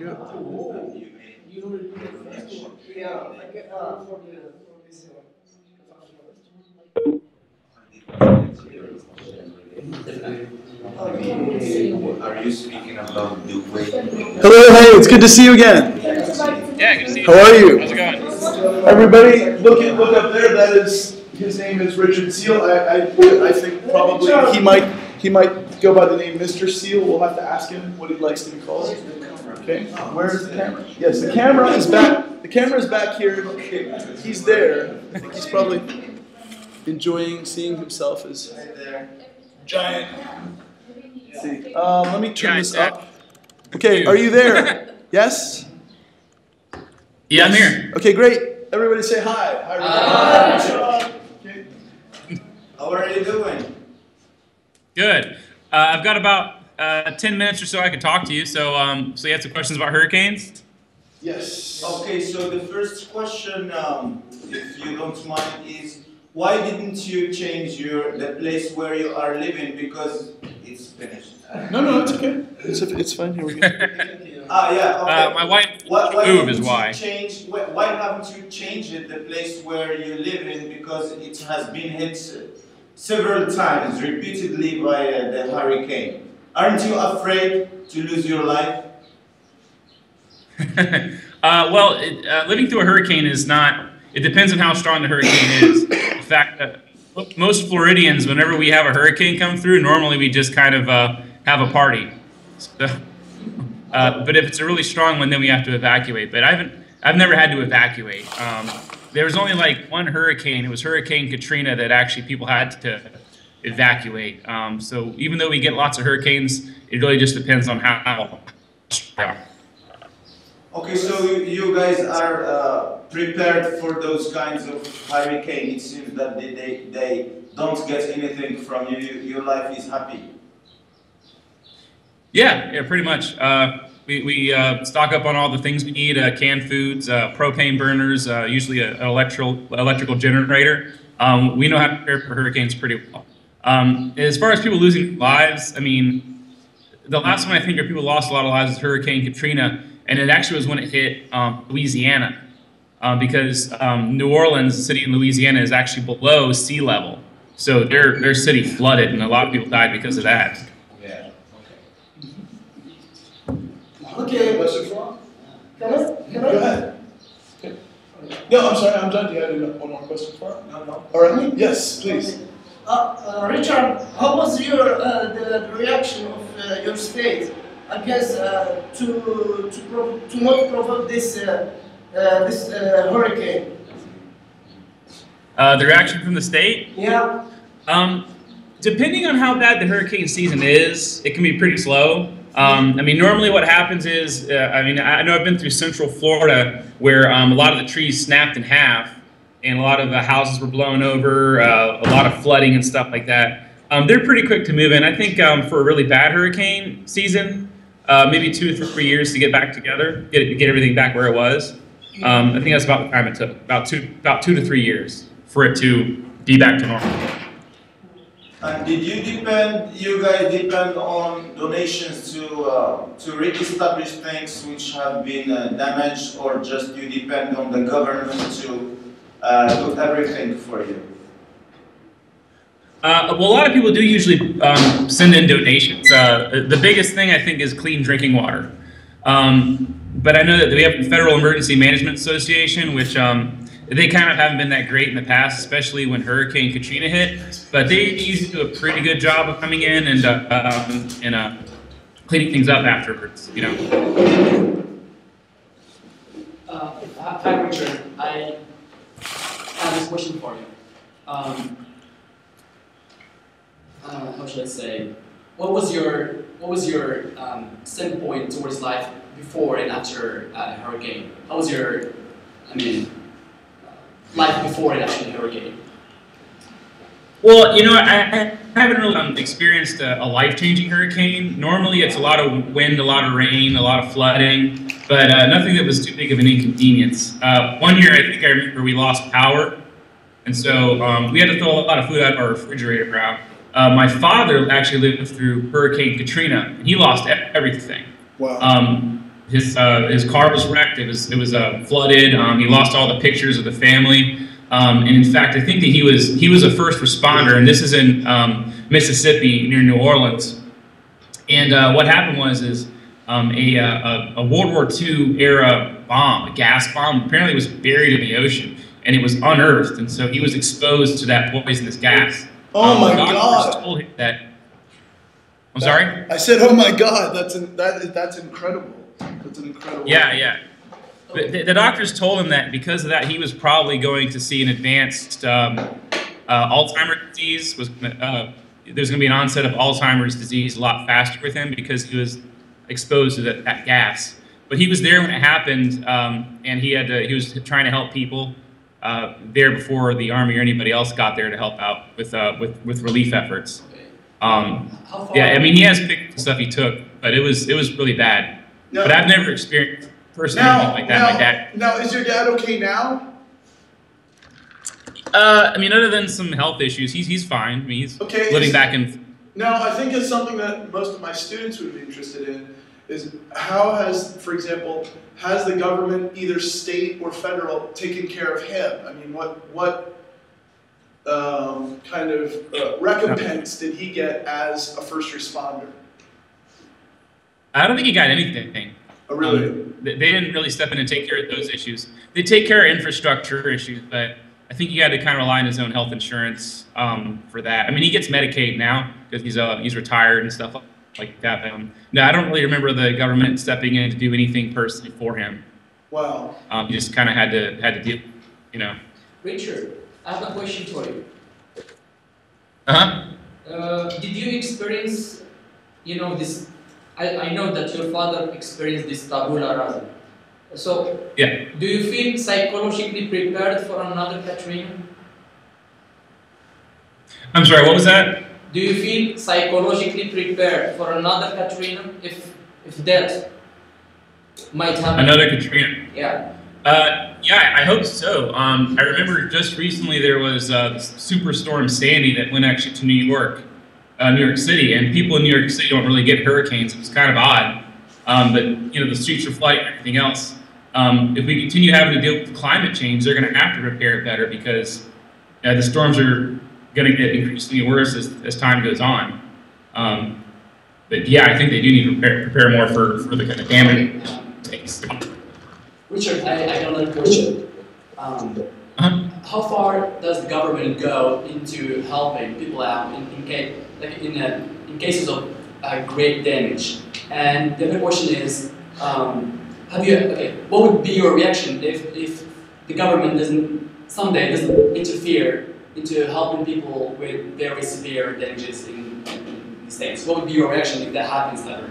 go. Are you speaking about the way? Hello, hey, it's good to see you again. Yeah, good to see you. How are you? How's it going? Everybody, look up there. That is, his name is Richard Seal. I think probably he might go by the name Mr. Seal. We'll have to ask him what he likes to be called. Okay, where's the camera? Yes, the camera is back. The camera is back here. He's there. I think he's probably enjoying seeing himself as giant. Let's see. Let me turn this up. Okay, are you there? Yes? Yeah, I'm here. Okay, great. Everybody say hi. Hi, Richard. Okay. How are you doing? Good. I've got about 10 minutes or so I could talk to you. So you had some questions about hurricanes? Yes. Okay, so the first question, if you don't mind, is why didn't you change the place where you are living, because it's finished? No, it's okay. It's fine. Here we go. Yeah. Okay. My wife moved is why. Why haven't you changed the place where you live in, because it has been hit several times, repeatedly by the hurricane? Aren't you afraid to lose your life? Living through a hurricane is not. It depends on how strong the hurricane is. In fact, most Floridians, whenever we have a hurricane come through, normally we just kind of have a party. So, but if it's a really strong one, then we have to evacuate. But I've never had to evacuate. There was only like one hurricane. It was Hurricane Katrina that actually people had to evacuate. So even though we get lots of hurricanes, it really just depends on how strong. Okay, so you guys are prepared for those kinds of hurricane. It seems that they don't get anything from you. Your life is happy. Yeah, pretty much. We stock up on all the things we need: canned foods, propane burners, usually an electrical generator. We know how to prepare for hurricanes pretty well. As far as people losing lives, I mean, the last one I think people lost a lot of lives is Hurricane Katrina. And it actually was when it hit Louisiana, because New Orleans, the city in Louisiana, is actually below sea level. So their city flooded, and a lot of people died because of that. Yeah. Okay. Go ahead. Okay. No, I'm sorry. I'm done. Do you have one more question for him? No. All right. Yes, please. Richard, how was your the reaction of your state? I guess to not provoke this hurricane. The reaction from the state? Yeah. Depending on how bad the hurricane season is, it can be pretty slow. I mean, normally what happens is, I know I've been through Central Florida where a lot of the trees snapped in half, and a lot of the houses were blown over, a lot of flooding and stuff like that. They're pretty quick to move in. I think for a really bad hurricane season, maybe 2 to 3 years to get back together, get everything back where it was. I think that's about the time it took, about 2 to 3 years for it to be back to normal. And did you guys depend on donations to re-establish things which have been damaged, or just you depend on the government to do everything for you? Well, a lot of people do usually send in donations. The biggest thing, I think, is clean drinking water. But I know that we have the Federal Emergency Management Association, which they kind of haven't been that great in the past, especially when Hurricane Katrina hit. But they usually do a pretty good job of coming in and cleaning things up afterwards, you know. Hi, Richard. I have this question for you. How should I say? What was your standpoint towards life before and after a hurricane? How was your, life before and after the hurricane? Well, you know, I haven't really experienced a life-changing hurricane. Normally, it's a lot of wind, a lot of rain, a lot of flooding, but nothing that was too big of an inconvenience. One year, I think I remember we lost power, and so we had to throw a lot of food out of our refrigerator out. My father actually lived through Hurricane Katrina, and he lost everything. Wow. his car was wrecked. It was flooded. He lost all the pictures of the family. And in fact, I think that he was a first responder, and this is in Mississippi near New Orleans. And what happened was a World War II era bomb, a gas bomb, apparently was buried in the ocean, and it was unearthed, and so he was exposed to that poisonous gas. Oh my God! Told him that. I'm sorry? I said, oh my God, that's incredible. That's an incredible. Yeah, yeah. But the doctors told him that because of that, he was probably going to see an advanced Alzheimer's disease. There's going to be an onset of Alzheimer's disease a lot faster with him because he was exposed to that gas. But he was there when it happened, and he was trying to help people there before the Army or anybody else got there to help out with relief efforts. Yeah, I mean, he has pictures of stuff he took, but it was really bad. No. But I've never experienced personally anything like that. My dad. Now, is your dad okay now? I mean, other than some health issues, he's fine. I mean, he's living back in. Now, I think it's something that most of my students would be interested in is how for example, has the government, either state or federal, taken care of him? I mean, what kind of recompense did he get as a first responder? I don't think he got anything. Oh, really? They didn't really step in and take care of those issues. They take care of infrastructure issues, but I think he had to kind of rely on his own health insurance for that. I mean, he gets Medicaid now because he's retired and stuff like that. No, I don't really remember the government stepping in to do anything personally for him. Wow. He just kind of had to deal, you know. Richard, I have a question for you. Uh-huh. Did you experience, this? I know that your father experienced this tabula rasa. So, yeah. Do you feel psychologically prepared for another Katrina? I'm sorry, what was that? Do you feel psychologically prepared for another Katrina if that might happen? Another Katrina? Yeah. Yeah, I hope so. I remember just recently there was Superstorm Sandy that went actually to New York City, and people in New York City don't really get hurricanes. It was kind of odd, but the streets are flooding and everything else. If we continue having to deal with climate change, they're going to have to prepare it better because the storms are going to get increasingly worse as time goes on. But yeah, I think they do need to prepare more for the kind of damage it takes. Richard, I got another question. How far does the government go into helping people out in cases of great damage? And the other question is, what would be your reaction if the government someday doesn't interfere into helping people with very severe damages in these things? What would be your reaction if that happens ever?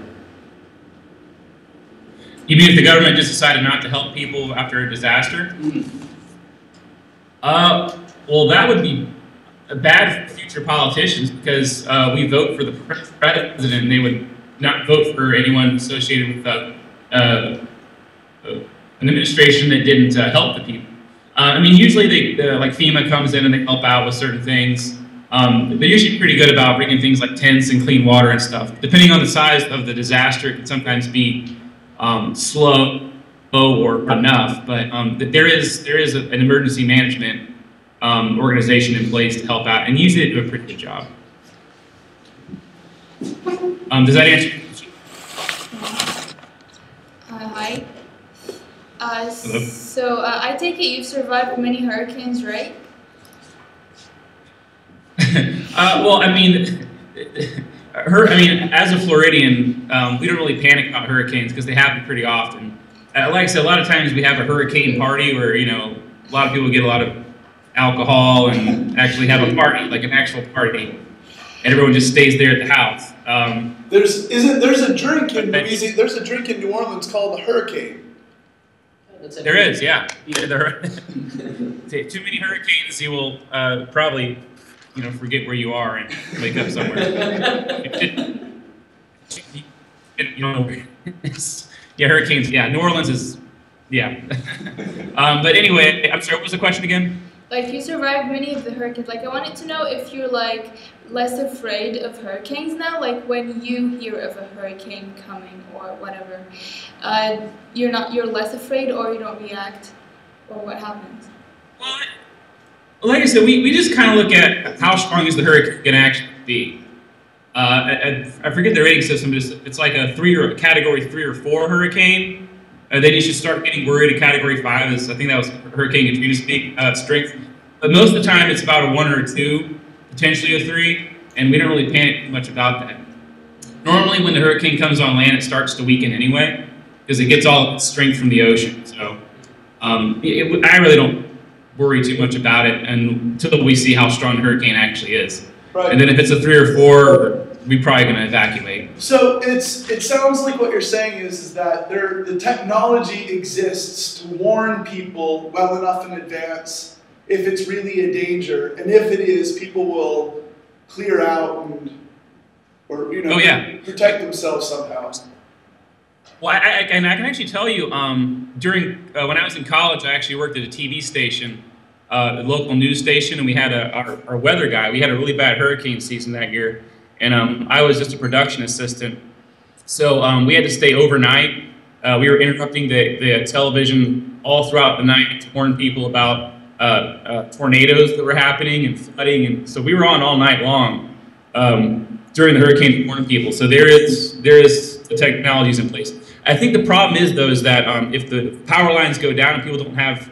You mean if the government just decided not to help people after a disaster? Mm-hmm. Well, that would be bad for future politicians because we vote for the president and they would not vote for anyone associated with an administration that didn't help the people. I mean, usually like FEMA comes in and they help out with certain things. They're usually pretty good about bringing things like tents and clean water and stuff. Depending on the size of the disaster, it can sometimes be slow or enough, but there is an emergency management organization in place to help out, and usually they do a pretty good job. Does that answer your question? Hi. Hello? So I take it you've survived many hurricanes, right? Well, I mean, as a Floridian, we don't really panic about hurricanes because they happen pretty often. Like I said, a lot of times we have a hurricane party where a lot of people get a lot of alcohol and actually have a party, like an actual party, and everyone just stays there at the house. There's a drink in Louisiana. There's a drink in New Orleans called the Hurricane. There is, yeah. Too many hurricanes, you will probably, forget where you are and wake up somewhere. Yeah, hurricanes. Yeah, New Orleans is, yeah. But anyway, I'm sorry. What was the question again? Like you survived many of the hurricanes. Like I wanted to know if you're like less afraid of hurricanes now. Like when you hear of a hurricane coming or whatever, you're less afraid, or you don't react, or what happens? Well, like I said, we just kind of look at how strong is the hurricane going to actually be. I forget the rating system, but it's like a category 3 or 4 hurricane. Then you should start getting worried. A category 5 is, I think that was Hurricane Katrina strength. But most of the time it's about a 1 or a 2, potentially a 3, and we don't really panic much about that. Normally when the hurricane comes on land, it starts to weaken anyway, because it gets all of its strength from the ocean. So I really don't worry too much about it until we see how strong the hurricane actually is. Right. And then if it's a 3 or 4, we're probably going to evacuate. So it sounds like what you're saying is that the technology exists to warn people well enough in advance if it's really a danger, and if it is, people will clear out or protect themselves somehow. Well, I can actually tell you, during when I was in college, I actually worked at a TV station, a local news station, and we had our weather guy. We had a really bad hurricane season that year, and I was just a production assistant. So we had to stay overnight. We were interrupting the television all throughout the night to warn people about tornadoes that were happening and flooding, and so we were on all night long during the hurricane to warn people. So there is the technologies in place. I think the problem is though is that if the power lines go down and people don't have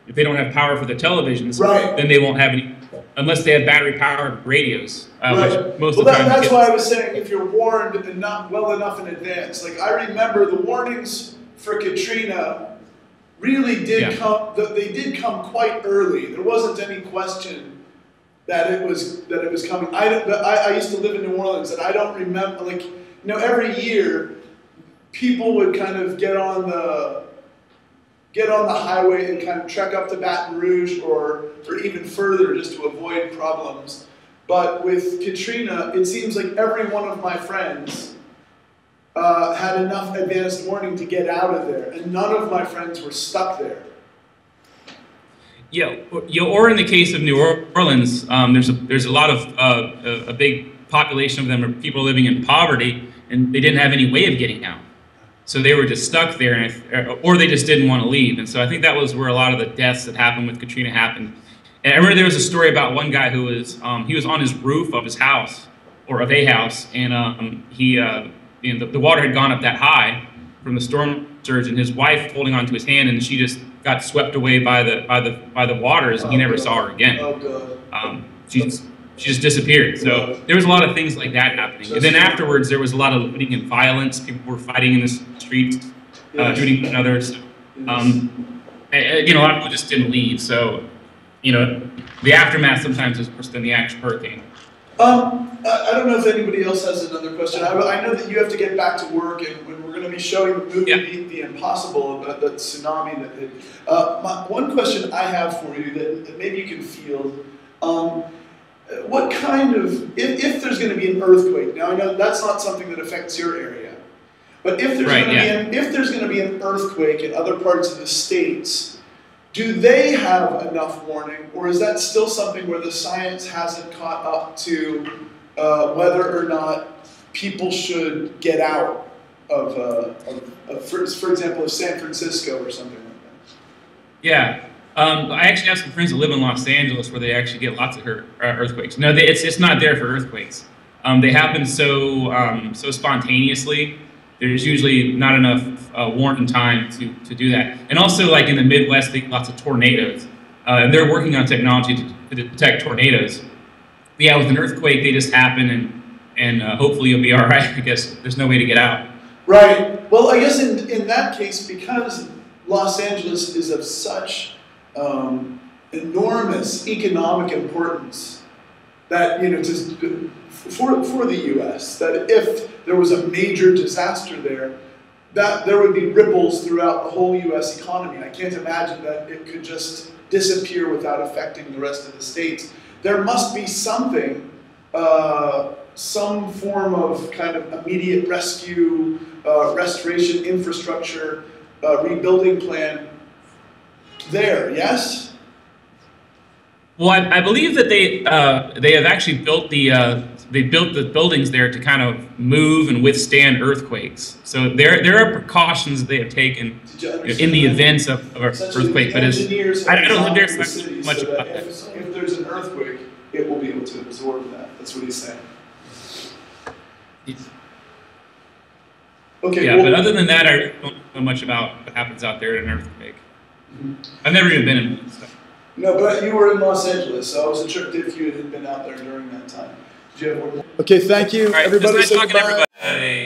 if they don't have power for the televisions, right, then they won't have any, unless they have battery-powered radios. Right. Which most of the time that's why I was saying if you're warned and not well enough in advance. Like I remember the warnings for Katrina really did come. They did come quite early. There wasn't any question that it was coming. I used to live in New Orleans, and I don't remember, like, every year people would kind of get on the highway and kind of trek up to Baton Rouge or even further just to avoid problems. But with Katrina, it seems like every one of my friends had enough advanced warning to get out of there, and none of my friends were stuck there. Yeah, or in the case of New Orleans, there's a lot of a big population of them are people living in poverty, and they didn't have any way of getting out. So they were just stuck there, or they just didn't want to leave. And so I think that was where a lot of the deaths that happened with Katrina happened. And I remember there was a story about one guy who was he was on his roof of his house, or of a house, and the water had gone up that high from the storm surge, and his wife holding onto his hand, and she just got swept away by the waters, and he never saw her again. Oh God. She just disappeared. So there was a lot of things like that happening. And then afterwards, there was a lot of looting and violence. People were fighting in the streets, shooting one another. So, a lot of people just didn't leave. So, the aftermath sometimes is worse than the actual hurricane. I don't know if anybody else has another question. I know that you have to get back to work, and we're going to be showing the movie The Impossible, about the tsunami that hit. One question I have for you that maybe you can field. What kind of, if there's going to be an earthquake, now I know that's not something that affects your area, but if there's going to be an earthquake in other parts of the States, do they have enough warning, or is that still something where the science hasn't caught up to whether or not people should get out of for example, of San Francisco or something like that? Yeah. I actually have some friends that live in Los Angeles where they actually get lots of earthquakes. No, it's not there for earthquakes. They happen so spontaneously. There's usually not enough warning time to do that. And also, like in the Midwest, they get lots of tornadoes. And they're working on technology to detect tornadoes. But yeah, with an earthquake, they just happen, and hopefully you'll be all right. I guess there's no way to get out. Right. Well, I guess in that case, because Los Angeles is of such enormous economic importance that for the U.S., that if there was a major disaster there, that there would be ripples throughout the whole U.S. economy. I can't imagine that it could just disappear without affecting the rest of the states. There must be something, some form of kind of immediate rescue, restoration, infrastructure, rebuilding plan there, yes? Well, I believe that they have actually built they built the buildings there to kind of move and withstand earthquakes. So there are precautions that they have taken in the events of an earthquake. But I don't think there's much about that. If there's an earthquake, it will be able to absorb that. That's what he's saying. Okay. Yeah, well, but other than that, I don't know much about what happens out there in an earthquake. I've never even been in stuff. No, but you were in Los Angeles, so I wasn't sure if you had been out there during that time. Did you have more? Okay, thank you. All right, everybody. just nice Say talking to goodbye. everybody.